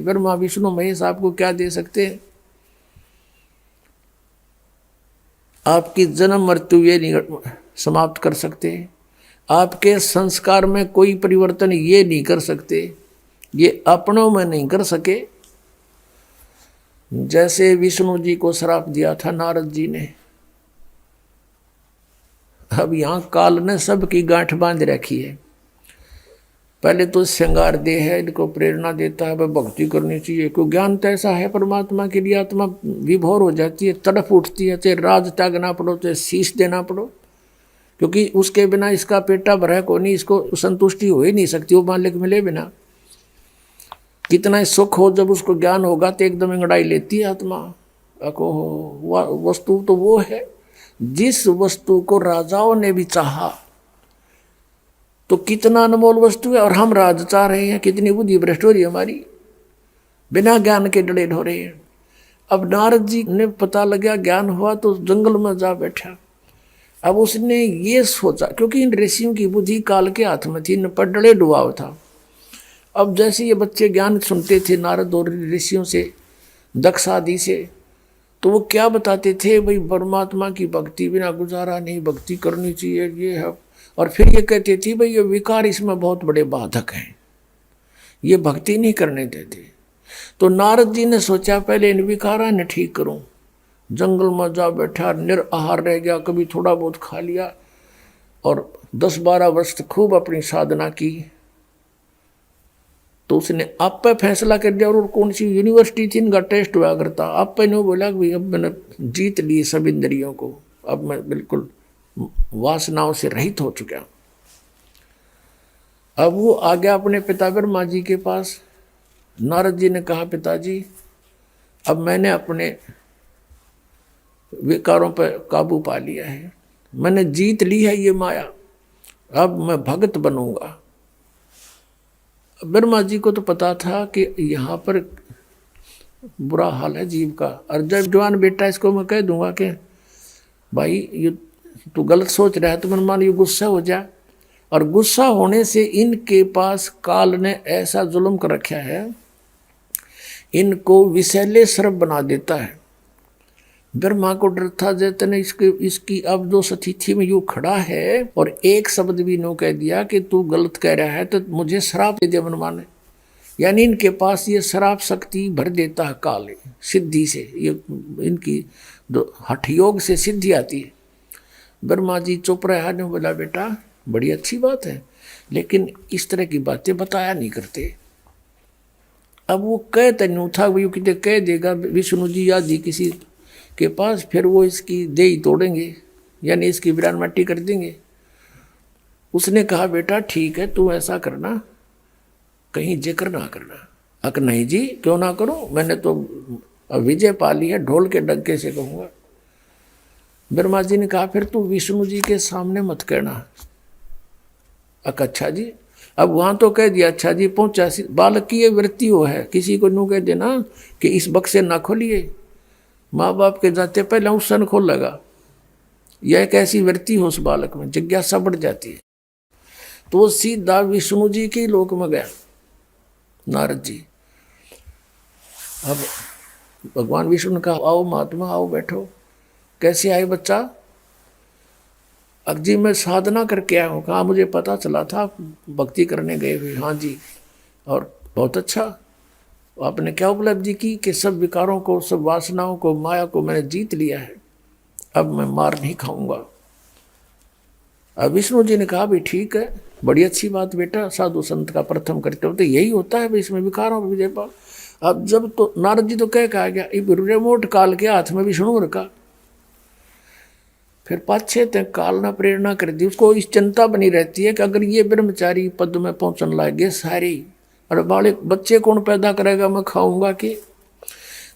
ब्रह्मा विष्णु महेश आपको क्या दे सकते हैं? आपकी जन्म मृत्यु ये नहीं समाप्त कर सकते, आपके संस्कार में कोई परिवर्तन ये नहीं कर सकते, ये अपनों में नहीं कर सके। जैसे विष्णु जी को श्राप दिया था नारद जी ने, अब यहां काल ने सबकी गांठ बांध रखी है। पहले तो श्रृंगार दे है, इनको प्रेरणा देता है, भक्ति करनी चाहिए, क्योंकि ज्ञान तो ऐसा है परमात्मा के लिए, आत्मा विभोर हो जाती है, तड़प उठती है, चाहे राज त्यागना पड़ो, चाहे शीश देना पड़ो, क्योंकि उसके बिना इसका पेटा भरा को नहीं, इसको संतुष्टि हो ही नहीं सकती वो मालिक मिले बिना। कितना सुख हो, जब उसको ज्ञान होगा तो एकदम अंगड़ाई लेती है आत्मा। वस्तु तो वो है जिस वस्तु को राजाओं ने भी चाहा, तो कितना अनमोल वस्तु है, और हम राज चाह रहे हैं, कितनी बुद्धि भ्रष्ट हो रही है हमारी, बिना ज्ञान के डरे हो रहे हैं। अब नारद जी ने पता लगा, ज्ञान हुआ तो जंगल में जा बैठा। अब उसने ये सोचा, क्योंकि इन ऋषियों की बुद्धि काल के हाथ में थी, इन पर डरे डुबाव था। अब जैसे ये बच्चे ज्ञान सुनते थे नारद और ऋषियों से, दक्ष आदि से, तो वो क्या बताते थे, भाई परमात्मा की भक्ति बिना गुजारा नहीं, भक्ति करनी चाहिए, ये है। और फिर ये कहते थे भाई ये विकार इसमें बहुत बड़े बाधक हैं, ये भक्ति नहीं करने देते। तो नारद जी ने सोचा पहले इन विकारा ने ठीक करूं। जंगल में जा बैठा, निराहार रह गया, कभी थोड़ा बहुत खा लिया, और 10-12 वर्ष खूब अपनी साधना की। तो उसने आप पे फैसला कर दिया, और कौन सी यूनिवर्सिटी थी इनका टेस्ट हुआ करता, आप पे ने बोला कि अब मैंने जीत ली सब इंद्रियों को, अब मैं बिल्कुल वासनाओं से रहित हो चुका। अब वो आ गया अपने पिता ब्रह्मा जी के पास। नारद जी ने कहा, पिताजी अब मैंने अपने विकारों पर काबू पा लिया है, मैंने जीत ली है ये माया, अब मैं भगत बनूंगा। ब्रह्मा जी को तो पता था कि यहाँ पर बुरा हाल है जीव का, और जब जवान बेटा इसको मैं कह दूंगा कि भाई ये तू गलत सोच रहा है, तो मन मान ये गुस्सा हो जाए, और गुस्सा होने से इनके पास काल ने ऐसा जुल्म कर रखा है, इनको विषैले सर्प बना देता है। ब्रह्मा को डर था, जैसे ने इसकी अब जो स्थिति में यू खड़ा है, और एक शब्द भी नो कह दिया कि तू गलत कह रहा है तो मुझे श्राप दे दिया मनमान ने। यानी इनके पास ये श्राप शक्ति भर देता है काल, सिद्धि से, ये इनकी हठ योग से सिद्धि आती है। ब्रह्मा जी चुप रहा, ने बोला बेटा बड़ी अच्छी बात है, लेकिन इस तरह की बातें बताया नहीं करते। अब वो कह तनु था, वो कितने कह देगा विष्णु जी या जी किसी के पास, फिर वो इसकी देही तोड़ेंगे, यानी इसकी विरान मट्टी कर देंगे। उसने कहा बेटा ठीक है, तू ऐसा करना, कहीं जिक्र ना करना। अक नहीं जी, क्यों ना करूं, मैंने तो विजय पा ली है, ढोल के डंके से कहूंगा। ब्रह्मा जी ने कहा फिर तू विष्णु जी के सामने मत कहना। अक अच्छा जी, अब वहां तो कह दिया, अच्छा जी पहुंचा, बालक की ये वृत्ति हो है, किसी को यूं कह देना कि इस बक्से ना खोलिए, माँ बाप के जाते पहले उस सन खोल लगा। यह एक ऐसी वृत्ति हो उस बालक में, जिज्ञासा बढ़ जाती है। तो वो सीधा विष्णु जी के लोक में गया नारद जी। अब भगवान विष्णु ने कहा आओ महात्मा आओ बैठो। कैसे आए बच्चा? जी मैं साधना करके आया हूँ। कहा मुझे पता चला था भक्ति करने गए हुए। हाँ जी, और बहुत अच्छा, आपने क्या उपलब्धि की? कि सब विकारों को, सब वासनाओं को, माया को मैंने जीत लिया है, अब मैं मार नहीं खाऊंगा। अब विष्णु जी ने कहा भी ठीक है, बड़ी अच्छी बात बेटा, साधु संत का प्रथम करते हो तो यही होता है, इसमें विकारों पर विजय पाओ। अब जब तो नारद जी तो कहा गया, रिमोट काल के हाथ में विष्णु रखा। फिर पाछे तक काल ने प्रेरणा कर दी, उसको इस चिंता बनी रहती है कि अगर ये ब्रह्मचारी पद में पहुंचने लगे सारी, और बालक बच्चे कौन पैदा करेगा, मैं खाऊंगा कि?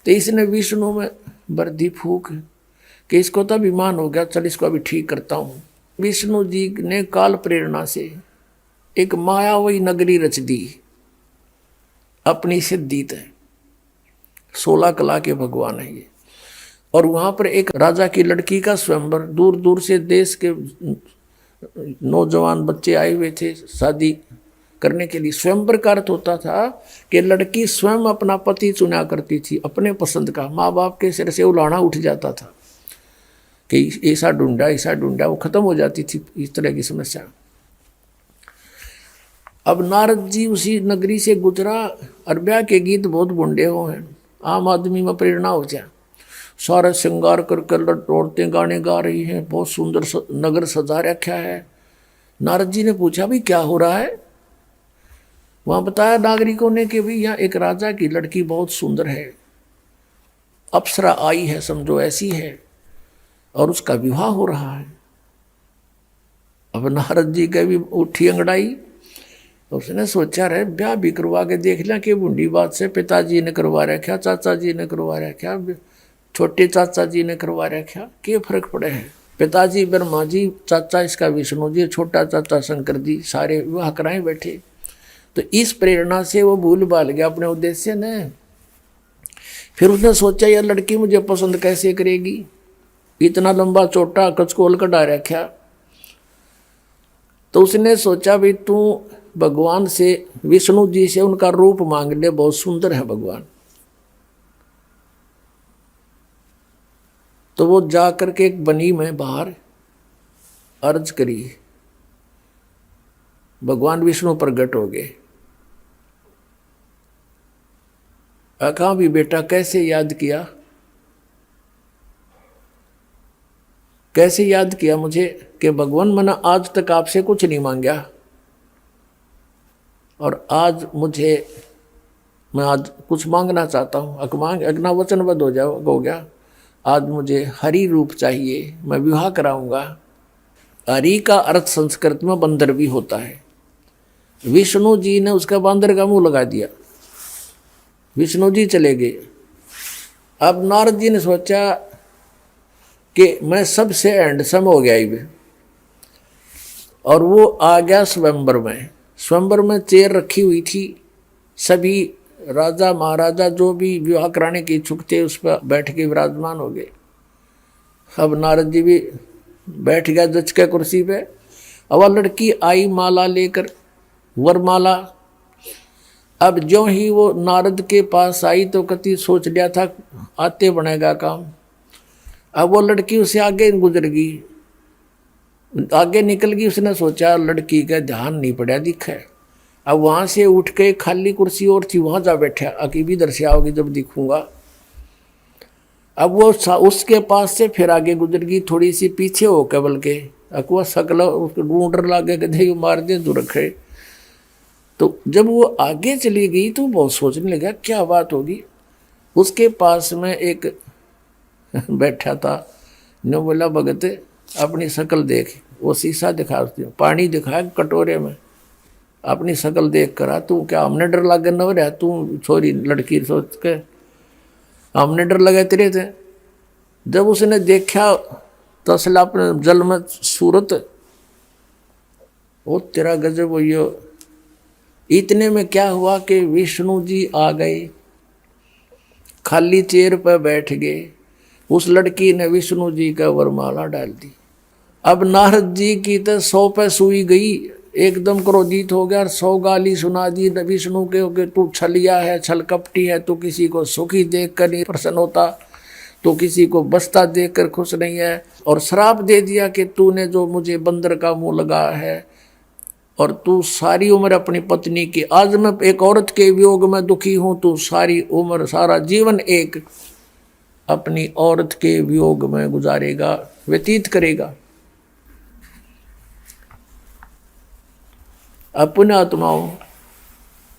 तो इसने विष्णु में बर्दी फूक कि इसको तो अभिमान हो गया, चल इसको अभी ठीक करता हूँ। विष्णु जी ने काल प्रेरणा से एक मायावी नगरी रच दी अपनी सिद्धि तय। 16 कला के भगवान है ये। और वहां पर एक राजा की लड़की का स्वयंवर, दूर दूर से देश के नौजवान बच्चे आए हुए थे शादी करने के लिए। स्वयंवर का अर्थ होता था कि लड़की स्वयं अपना पति चुना करती थी अपने पसंद का, माँ बाप के सिर से उलाहना उठ जाता था कि ऐसा ढूंढा, वो खत्म हो जाती थी इस तरह की समस्या। अब नारद जी उसी नगरी से गुजरा और ब्याह के गीत बहुत बुंडे हो हैं, आम आदमी में प्रेरणा हो जाए। सारा श्रृंगार कर औरतें गाने गा रही हैं, बहुत सुंदर नगर सजा रखा है। नारद जी ने पूछा भी क्या हो रहा है। वहां बताया नागरिकों ने कि भाई यहाँ एक राजा की लड़की बहुत सुंदर है, अप्सरा आई है समझो ऐसी है, और उसका विवाह हो रहा है। अब नारद जी का भी उठी अंगड़ाई, उसने सोचा रहे ब्याह भी करवा के देख लिया कि बूढ़ी बात से पिताजी ने करवा रखा, चाचा जी ने करवा रखा, छोटे चाचा जी ने करवा रखा, क्या फर्क पड़े है। पिताजी ब्रह्मा जी, चाचा इसका विष्णु जी, छोटा चाचा शंकर जी, सारे विवाह कराए बैठे। तो इस प्रेरणा से वो भूल भाल गया अपने उद्देश्य ने। फिर उसने सोचा यार लड़की मुझे पसंद कैसे करेगी, इतना लंबा चोटा कचकोल कटा रखा। तो उसने सोचा भी तू भगवान से, विष्णु जी से उनका रूप मांग ले, बहुत सुंदर है भगवान। तो वो जा करके एक बनी में बाहर अर्ज करी, भगवान विष्णु प्रकट हो गए। कहा भी बेटा कैसे याद किया, कैसे याद किया मुझे कि भगवान मैंने आज तक आपसे कुछ नहीं मांगा, और आज मैं आज कुछ मांगना चाहता हूँ। अगना वचनबद्ध हो गया। आज मुझे हरि रूप चाहिए, मैं विवाह कराऊंगा। हरि का अर्थ संस्कृत में बंदर भी होता है। विष्णु जी ने उसका बंदर का मुंह लगा दिया, विष्णु जी चले गए। अब नारद जी ने सोचा कि मैं सबसे हैंडसम हो गया ही, और वो आ गया स्वयंवर में। स्वयंवर में चेयर रखी हुई थी, सभी राजा महाराजा जो भी विवाह कराने के इच्छुक थे उस पर बैठ के विराजमान हो गए। अब नारद जी भी बैठ गया जच के कुर्सी पे। अब लड़की आई माला लेकर, वरमाला। अब जो ही वो नारद के पास आई तो कति सोच लिया था आते बनेगा काम। अब वो लड़की उसे आगे गुजर गई, आगे निकल गई। उसने सोचा लड़की का ध्यान नहीं पड़ा दिखे। अब वहां से उठ के खाली कुर्सी और थी, वहां जा बैठा, अकीब इधर से आओगी जब दिखूंगा। अब वो उसके पास से फिर आगे गुजर गई, थोड़ी सी पीछे हो के, बल्कि अकुआ सकल उसको ढूंढ लागे कि मार दे तो रखे। तो जब वो आगे चली गई तो बहुत सोचने लगा क्या बात होगी। उसके पास में एक बैठा था, ने बोला भगत अपनी शकल देख। वो शीशा दिखा, पानी दिखाया कटोरे में, अपनी शकल देख कर तू क्या हमने डर लगे न रहा, तू छोरी लड़की सोच के हमने डर लगे तेरे थे। जब उसने देखा तसला अपने जल में सूरत, वो तेरा गजब हो। इतने में क्या हुआ कि विष्णु जी आ गए, खाली चेयर पर बैठ गए। उस लड़की ने विष्णु जी का वरमाला डाल दी। अब नारद जी की तो 100 पे सुई गई, एकदम क्रोधित हो गया और 100 गाली सुना दी विष्णु के, तू छलिया है, छल कपटी है, तू किसी को सुखी देख कर नहीं प्रसन्न होता, तो किसी को बसता देख कर खुश नहीं है, और श्राप दे दिया कि तूने जो मुझे बंदर का मुंह लगा है और तू सारी उम्र अपनी पत्नी की, आज मैं एक औरत के वियोग में दुखी हूं, तू सारी उम्र सारा जीवन एक अपनी औरत के वियोग में गुजारेगा, व्यतीत करेगा। अपने आत्माओं,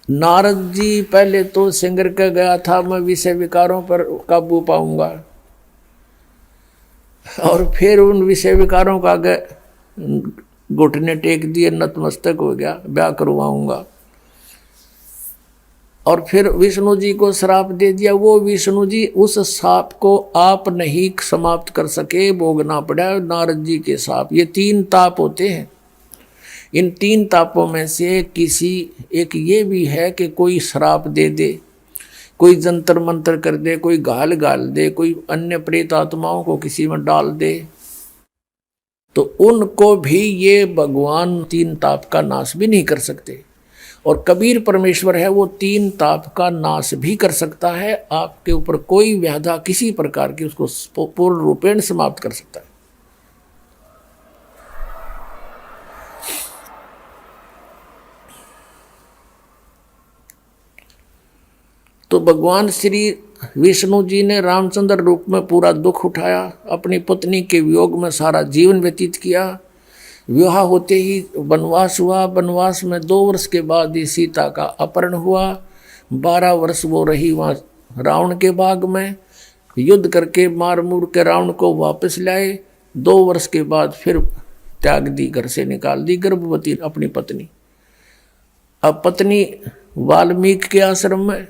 नारद जी पहले तो सिंगर का गया था मैं विषय विकारों पर काबू पाऊंगा, और फिर उन विषय विकारों का घुटने टेक दिए, नतमस्तक हो गया, ब्याह करवाऊंगा। और फिर विष्णु जी को श्राप दे दिया। वो विष्णु जी उस श्राप को आप नहीं समाप्त कर सके, भोगना पड़ा नारद जी के श्राप। ये 3 ताप होते हैं। इन 3 तापों में से किसी एक ये भी है कि कोई श्राप दे दे, कोई जंतर मंतर कर दे, कोई गाल दे, कोई अन्य प्रेत आत्माओं को किसी में डाल दे, तो उनको भी ये भगवान 3 ताप का नाश भी नहीं कर सकते। और कबीर परमेश्वर है, वो 3 ताप का नाश भी कर सकता है। आपके ऊपर कोई व्याधा किसी प्रकार की उसको पूर्ण रूपेण समाप्त कर सकता है। तो भगवान श्री विष्णु जी ने रामचंद्र रूप में पूरा दुख उठाया, अपनी पत्नी के वियोग में सारा जीवन व्यतीत किया। विवाह होते ही वनवास हुआ। वनवास में 2 वर्ष के बाद ही सीता का अपहरण हुआ। 12 वर्ष वो रही वहाँ रावण के बाग में, युद्ध करके मार मूर के रावण को वापस लाए। 2 वर्ष के बाद फिर त्याग दी, घर से निकाल दी गर्भवती अपनी पत्नी। अब पत्नी वाल्मीकि के आश्रम में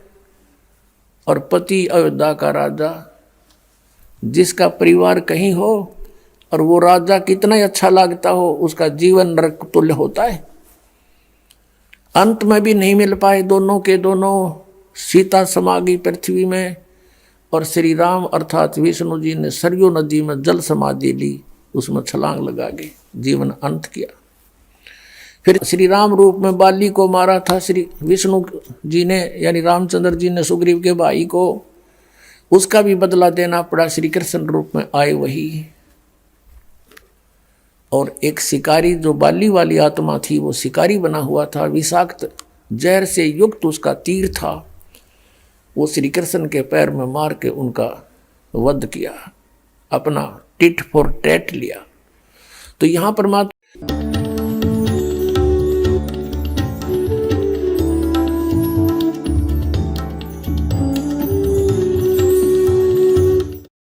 और पति अयोध्या का राजा। जिसका परिवार कहीं हो और वो राजा कितना ही अच्छा लगता हो, उसका जीवन नरक तुल्य होता है। अंत में भी नहीं मिल पाए दोनों के दोनों। सीता समा गई पृथ्वी में और श्री राम अर्थात विष्णु जी ने सरयू नदी में जल समाधि ली, उसमें छलांग लगा के जीवन अंत किया। फिर श्री राम रूप में बाली को मारा था श्री विष्णु जी ने, यानी रामचंद्र जी ने सुग्रीव के भाई को, उसका भी बदला देना पड़ा। श्री कृष्ण रूप में आए वही। और एक शिकारी जो बाली वाली आत्मा थी, वो शिकारी बना हुआ था, विषाक्त जहर से युक्त उसका तीर था, वो श्री कृष्ण के पैर में मार के उनका वध किया, अपना टिट फॉर टैट लिया। तो यहाँ परमात्मा